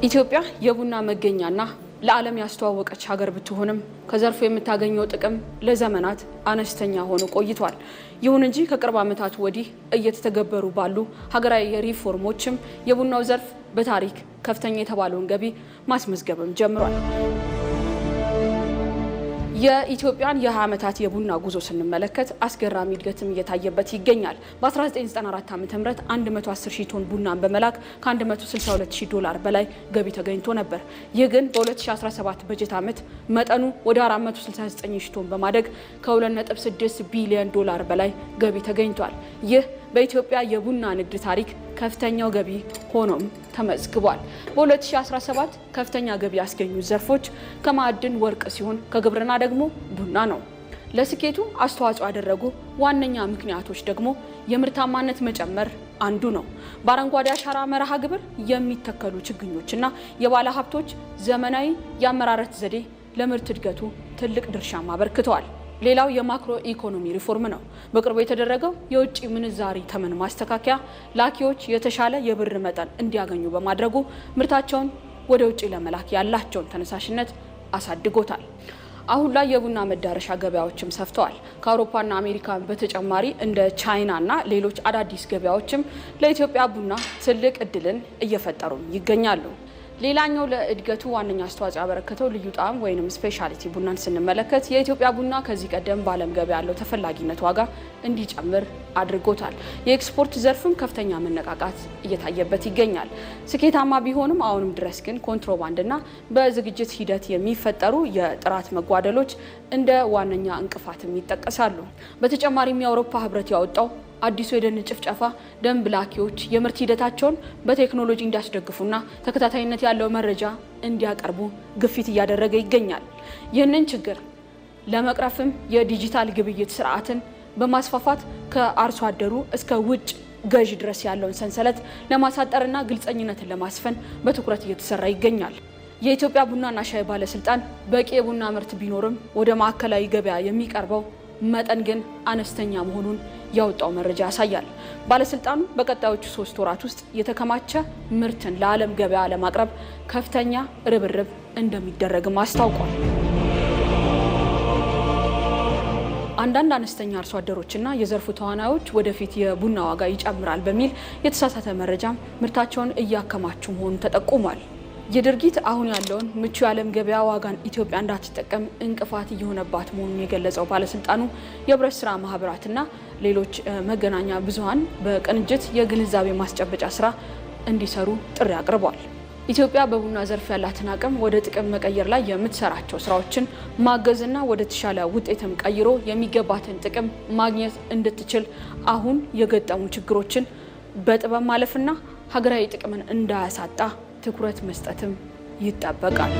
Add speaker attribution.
Speaker 1: ኢትዮጵያ የቡና መገኛና ለዓለም ያስተዋወቀች ሀገር ብትሆንም ከዘርፉ የምታገኘው ጥቅም ለዘመናት አነስተኛ ሆኖ ቆይቷል። ይሁን እንጂ ከቅርብ ዓመታት ወዲህ እየተተገበሩ ባሉ ሀገራዊ ሪፎርሞችም የቡናው ዘርፍ በታሪክ ከፍተኛ የተባለውን ገቢ ማስመዝገብም ጀምሯል። የኢትዮጵያን የ20 ዓመታት የቡና ጉዞ ስንመለከት አስገራሚ እድገትም እየታየበት ይገኛል። በ1994 ዓ.ም 110,000 ቶን ቡናን በመላክ ከ$162,000 በላይ ገቢ ተገኝቶ ነበር። ይህ ግን በ2017 በጀት ዓመት መጠኑ ወደ 469,000 ቶን በማደግ ከ$2.6 ቢሊዮን በላይ ገቢ ተገኝቷል። ይህ በኢትዮጵያ የቡና ንግድ ታሪክ ከፍተኛው ገቢ ሆኖም ተመዝግቧል። በ2017 ከፍተኛ ገቢ ያስገኙ ዘርፎች ከማዕድን ወርቅ ሲሆን ከግብርና ደግሞ ቡና ነው። ለስኬቱ አስተዋጽኦ ያደረጉ ዋነኛ ምክንያቶች ደግሞ የምርታማነት መጨመር አንዱ ነው። በአረንጓዴ አሻራ መርሃ ግብር የሚተከሉ ችግኞችና የባለ ሀብቶች ዘመናዊ የአመራረት ዘዴ ለምርት እድገቱ ትልቅ ድርሻም አበርክተዋል። ሌላው የማክሮ ኢኮኖሚ ሪፎርም ነው። በቅርቡ የተደረገው የውጭ ምንዛሪ ተመን ማስተካከያ ላኪዎች የተሻለ የብር መጠን እንዲያገኙ በማድረጉ ምርታቸውን ወደ ውጭ ለመላክ ያላቸውን ተነሳሽነት አሳድጎታል። አሁን ላይ የቡና መዳረሻ ገበያዎችም ሰፍተዋል። ከአውሮፓና አሜሪካ በተጨማሪ እንደ ቻይናና ሌሎች አዳዲስ ገበያዎችም ለኢትዮጵያ ቡና ትልቅ እድልን እየፈጠሩ ይገኛሉ። ሌላኛው ለእድገቱ ዋነኛ አስተዋጽኦ ያበረከተው ልዩ ጣዕም ወይንም ስፔሻሊቲ ቡናን ስንመለከት የኢትዮጵያ ቡና ከዚህ ቀደም በዓለም ገበያ ያለው ተፈላጊነት ዋጋ እንዲጨምር አድርጎታል። የኤክስፖርት ዘርፍም ከፍተኛ መነቃቃት እየታየበት ይገኛል። ስኬታማ ቢሆንም አሁንም ድረስ ግን ኮንትሮባንድና በዝግጅት ሂደት የሚፈጠሩ የጥራት መጓደሎች እንደ ዋነኛ እንቅፋትም ይጠቀሳሉ። በተጨማሪም የአውሮፓ ሕብረት ያወጣው አዲሱ የደን ጭፍጨፋ ደንብ ላኪዎች የምርት ሂደታቸውን በቴክኖሎጂ እንዲያስደግፉና ተከታታይነት ያለው መረጃ እንዲያቀርቡ ግፊት እያደረገ ይገኛል። ይህንን ችግር ለመቅረፍም የዲጂታል ግብይት ስርዓትን በማስፋፋት ከአርሶ አደሩ እስከ ውጭ ገዢ ድረስ ያለውን ሰንሰለት ለማሳጠርና ግልጸኝነትን ለማስፈን በትኩረት እየተሰራ ይገኛል። የኢትዮጵያ ቡናና ሻይ ባለስልጣን በቂ የቡና ምርት ቢኖርም ወደ ማዕከላዊ ገበያ የሚቀርበው መጠን ግን አነስተኛ መሆኑን ያወጣው መረጃ ያሳያል። ባለስልጣኑ በቀጣዮቹ 3 ወራት ውስጥ የተከማቸ ምርትን ለዓለም ገበያ ለማቅረብ ከፍተኛ ርብርብ እንደሚደረግም አስታውቋል። አንዳንድ አነስተኛ አርሶ አደሮችና የዘርፉ ተዋናዮች ወደፊት የቡና ዋጋ ይጨምራል በሚል የተሳሳተ መረጃም ምርታቸውን እያከማቹ መሆኑን ተጠቁሟል። የድርጊት አሁን ያለውን ምቹ የዓለም ገበያ ዋጋን ኢትዮጵያ እንዳትጠቀም እንቅፋት እየሆነባት መሆኑን የገለጸው ባለስልጣኑ የህብረት ስራ ማህበራትና ሌሎች መገናኛ ብዙሃን በቅንጅት የግንዛቤ ማስጨበጫ ስራ እንዲሰሩ ጥሪ አቅርቧል። ኢትዮጵያ በቡና ዘርፍ ያላትን አቅም ወደ ጥቅም መቀየር ላይ የምትሰራቸው ስራዎችን ማገዝና ወደ ተሻለ ውጤትም ቀይሮ የሚገባትን ጥቅም ማግኘት እንድትችል አሁን የገጠሙ ችግሮችን በጥበብ ማለፍና ሀገራዊ ጥቅምን እንዳያሳጣ ትኩረት መስጠትም ይጠበቃል።